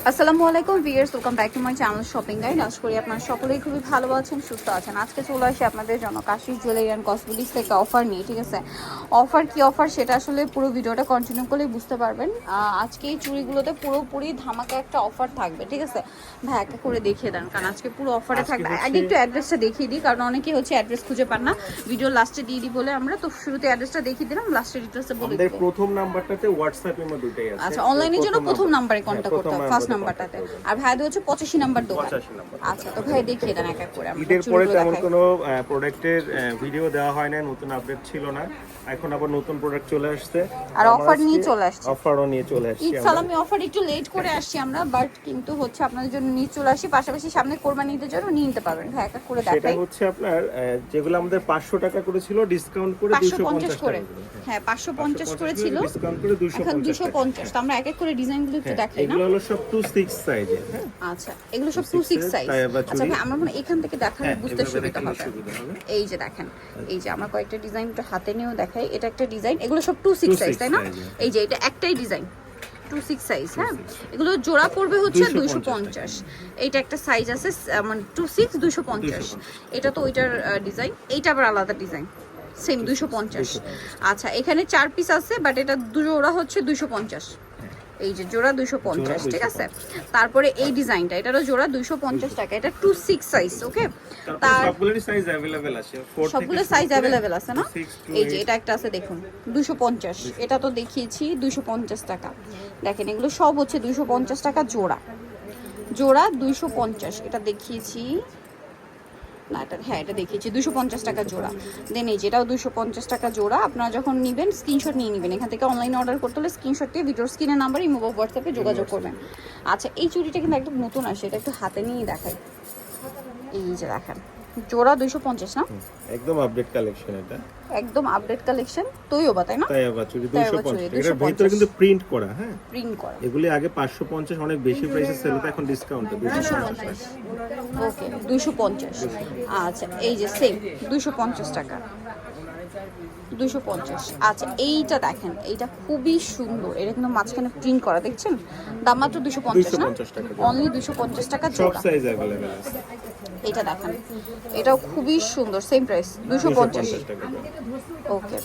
আসসালামু আলাইকুম viewers, welcome back to my channel shopping guide. আশা করি আপনারা সকলেই খুবই ভালো আছেন, সুস্থ আছেন। আজকে চলে আসি আপনাদের জন্য কাশিস জুয়েলারি অ্যান্ড কসমেটিক্স থেকে অফার নিয়ে। ঠিক আছে, অফার কি অফার সেটা আসলে পুরো ভিডিওটা কন্টিনিউ করলেই বুঝতে পারবেন। আজকে এই চুড়িগুলোতে পুরোপুরি ধামাকা একটা অফার থাকবে। ঠিক আছে ভাই, একটা করে দেখিয়ে দেন, কারণ আজকে পুরো অফারে থাকবে। আগে একটু অ্যাড্রেসটা দেখিয়ে দিই, কারণ অনেকেই হচ্ছে অ্যাড্রেস খুঁজে পান না। ভিডিও লাস্টে দিয়ে দিই বলে আমরা তো শুরুতে অ্যাড্রেসটা দেখিয়ে দিলাম, লাস্টে ডিটেইলসে বলে দিই। প্রথম নাম্বারটাতে হোয়াটসঅ্যাপ এর মধ্যে দুটোই আছে। আচ্ছা, অনলাইনের জন্য প্রথম নাম্বারে কন্টাক্ট করতে হবে, ফার্স্ট নাম্বারটাতে। আর ভাইদের হচ্ছে 85 নাম্বার দোকান। আচ্ছা, তো ভাই দেখিয়ে দেন এক এক করে। ঈদের পরে তেমন কোনো প্রোডাক্টের ভিডিও দেওয়া হয় না, নতুন আপডেট ছিল না। এখন আবার নতুন প্রোডাক্ট চলে আসছে আর অফার নিয়ে চলে আসছে। অফারও নিয়ে চলে আসছে। ঈদ সালামি অফার একটু লেট করে আসছি আমরা, বাট কিন্তু হচ্ছে আপনাদের জন্য নিয়ে চলে আসি। পাশাপাশি সামনে কোরবানি ঈদের জন্য নিয়ে নিতে পারবেন। ভাই এক এক করে দেখাই। সেটা হচ্ছে আপনার যেগুলো আমাদের 500 টাকা করে ছিল, ডিসকাউন্ট করে 550 করে। হ্যাঁ, 550 করে ছিল, ডিসকাউন্ট করে এখন 250। তো আমরা এক এক করে ডিজাইনগুলো একটু দেখাই না। এগুলো হলো সব 26 সাইজের। হ্যাঁ, আচ্ছা, এগুলো সব 26 সাইজ। আচ্ছা ভাই, আমরা মানে এখান থেকে দেখালে বুঝতে সুবিধা হবে। এই যে দেখেন, এই যে আমরা কয়েকটা ডিজাইন একটু হাতে নিয়েও দেখাই। এটা একটা ডিজাইন, এগুলো সব 26 সাইজ, তাই না? এই যে এটা একটাই ডিজাইন 26 সাইজ। হ্যাঁ, এগুলো জোড়া পড়বে হচ্ছে 250। এইটা একটা সাইজ আছে মানে 26 250। এটা তো ওইটার ডিজাইন, এইটা আবার আলাদা ডিজাইন, সেম 250। আচ্ছা, এখানে 4 পিস আছে, বাট এটা জোড়া হচ্ছে 250। এই যে জোড়া 250, ঠিক আছে। তারপরে এই ডিজাইনটা, এটারও জোড়া 250 টাকা। এটা 26 সাইজ। ওকে, তার সবগুলোর সাইজ अवेलेबल আছে, সবগুলো সাইজ अवेलेबल আছে না? এই যে এটা একটা আছে দেখুন 250। এটা তো দেখিয়েছি 250 টাকা। দেখেন এগুলো সব হচ্ছে 250 টাকা জোড়া। জোড়া 250, এটা দেখিয়েছি না, এটা হ্যাঁ এটা দেখিয়েছি 250 টাকা জোড়া। দেন এই যেটাও 250 টাকা জোড়া। আপনারা যখন নেবেন স্ক্রিনশট নিয়ে নেবেন। এখান থেকে অনলাইনে অর্ডার করতে হলে স্ক্রিনশট দিয়ে ভিডিওর স্ক্রিনের নাম্বার ইমো বা হোয়াটসঅ্যাপে যোগাযোগ করবেন। আচ্ছা, এই চুড়িটা কিন্তু একদম নতুন আসে, এটা একটু হাতে নিয়ে দেখাই। এই যে দেখেন জোড়া 250 না, একদম আপডেট কালেকশন। এটা একদম আপডেট কালেকশন। তৈয়বা, তাই না? তৈয়বা চুড়ি 250। এটার ভিতরে কিন্তু প্রিন্ট করা। হ্যাঁ, প্রিন্ট করা। এগুলি আগে 550 অনেক বেশি প্রাইসে সেল হতো, এখন ডিসকাউন্টে 250। ওকে, 250। আচ্ছা, এই যে সেম 250 টাকা, 250। আচ্ছা, এইটা দেখেন, এইটা খুবই সুন্দর। এটা কিন্তু মাঝখানে প্রিন্ট করা, দেখছেন? দাম মাত্র 250 না, অনলি 250 টাকা সব জোড়া। সাইজ अवेलेबल আছে। এটা দেখেন, এটাও খুবই সুন্দর, সেম প্রাইস 250 টাকা। ওকে,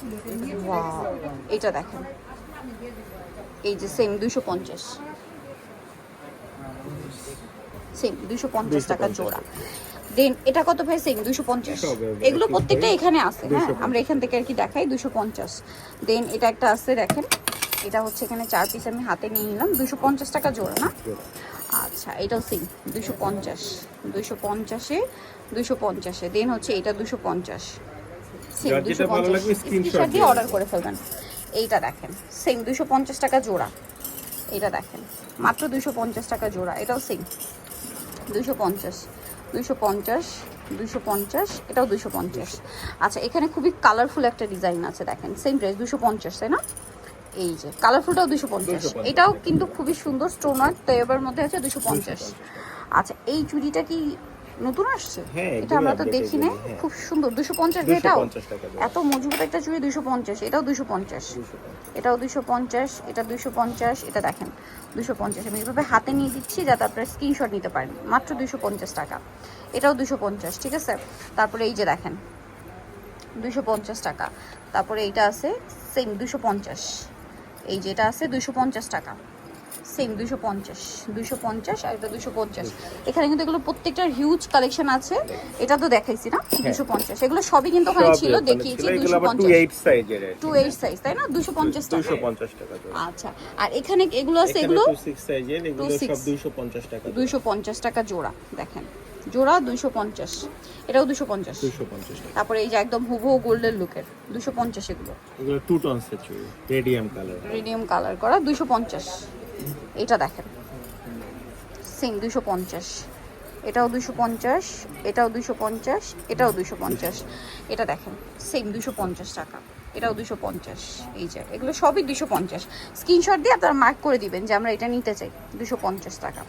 ওয়াও, এটা দেখেন, এই যে সেম 250, সেম 250 টাকা জোড়া। দেন এটা কত ভাই? সেম 250। এগুলো প্রত্যেকটা এখানে আছে। হ্যাঁ, আমরা এখান থেকে আর কি দেখাই 250। দেন এটা একটা আছে দেখেন, এটা হচ্ছে এখানে 4 পিস আমি হাতে নিয়ে নিলাম, 250 টাকা জোড়া না? আচ্ছা, এটাও সেম 250, 250-এ 250-এ। দেন হচ্ছে এটা 250, সেম 250। স্ক্রিনশট দিয়ে অর্ডার করে ফেলবেন। এইটা দেখেন সেম 250 টাকা জোড়া। এটা দেখেন মাত্র 250 টাকা জোড়া। এটাও সেম 250, 250, 250, এটাও 250। আচ্ছা, এখানে খুবই কালারফুল একটা ডিজাইন আছে, দেখেন সেম প্রাইস 250, তাই না? এই যে কালারফুলটাও 250। এটাও কিন্তু খুবই সুন্দর, স্টোন ওয়ার্ক তৈয়বার মধ্যে আছে, 250। আচ্ছা, এই চুড়িটা কি নতুন আসছে? এটা আমরা তো দেখি না, খুব সুন্দর 250। এটাও এত মজবুত একটা চুড়ি 250। এটাও 250, এটাও 250, এটা 250। এটা দেখেন 250। আমি এভাবে হাতে নিয়ে দিচ্ছি যাতে আপনারা স্ক্রিনশট নিতে পারেন। মাত্র 250 টাকা। এটাও 250, ঠিক আছে। তারপরে এই যে দেখেন 250 টাকা। তারপরে এইটা আছে সেম 250। এই যেটা আছে 250 টাকা, সেম 250, 250 আর এটা 250। এখানে কিন্তু এগুলো প্রত্যেকটার হিউজ কালেকশন আছে। এটা তো দেখাইছি না 250, এগুলো সবই কিন্তু ওখানে ছিল, দেখিয়েছি 250। 28 সাইজ, তাই না? 250 টাকা। 250 টাকা। আচ্ছা, আর এখানে এগুলো আছে, এগুলো 26 সাইজের, এগুলো সব 250 টাকা। 250 টাকা জোড়া। দেখেন জোড়া 250, এটাও 250। 250 টাকা। তারপরে এই যে একদম হুবহু গোল্ডেন লুকের 250। এগুলো টু টোনস এর চুড়ি, রেডিয়াম কালার করা 250। এটা দেখেন সেম 250, এটাও 250, এটাও 250, এটাও 250। এটা দেখেন সেম 250 টাকা, এটাও 250। এই যে এগুলো সবই 250। স্ক্রিনশট দিয়ে আপনারা মার্ক করে দিবেন যে আমরা এটা নিতে চাই, 250 টাকা।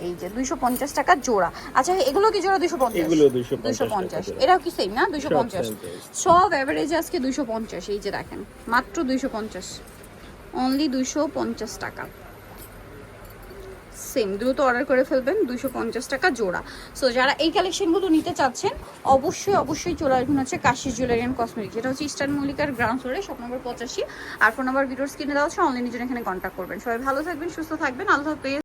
এই যে 250 টাকা জোড়া। আচ্ছা, এগুলো কি জোড়া 250? এগুলো 250। এটাও কি সেম না? 250। সব এভারেজ আজকে 250। এই যে দেখেন মাত্র 250, অনলি 250 টাকা। সেম দ্রুত অর্ডার করে ফেলবেন, 250 টাকা জোড়া। সো যারা এই কালেকশনগুলো নিতে চাচ্ছেন অবশ্যই চলে আসবেন হচ্ছে কাশি জুয়েলারি অ্যান্ড কসমেটিক্স, যেটা হচ্ছে ইস্টার্ন মল্লিকার গ্রাউন্ড ফ্লোরে, শপ নম্বর 85। আর ফোন নাম্বার ভিডিওর স্ক্রিনে দেওয়া হচ্ছে, অনলাইনের জন্য এখানে কন্ট্যাক্ট করবেন। সবাই ভালো থাকবেন, সুস্থ থাকবেন, আল্লাহ হাফেজ।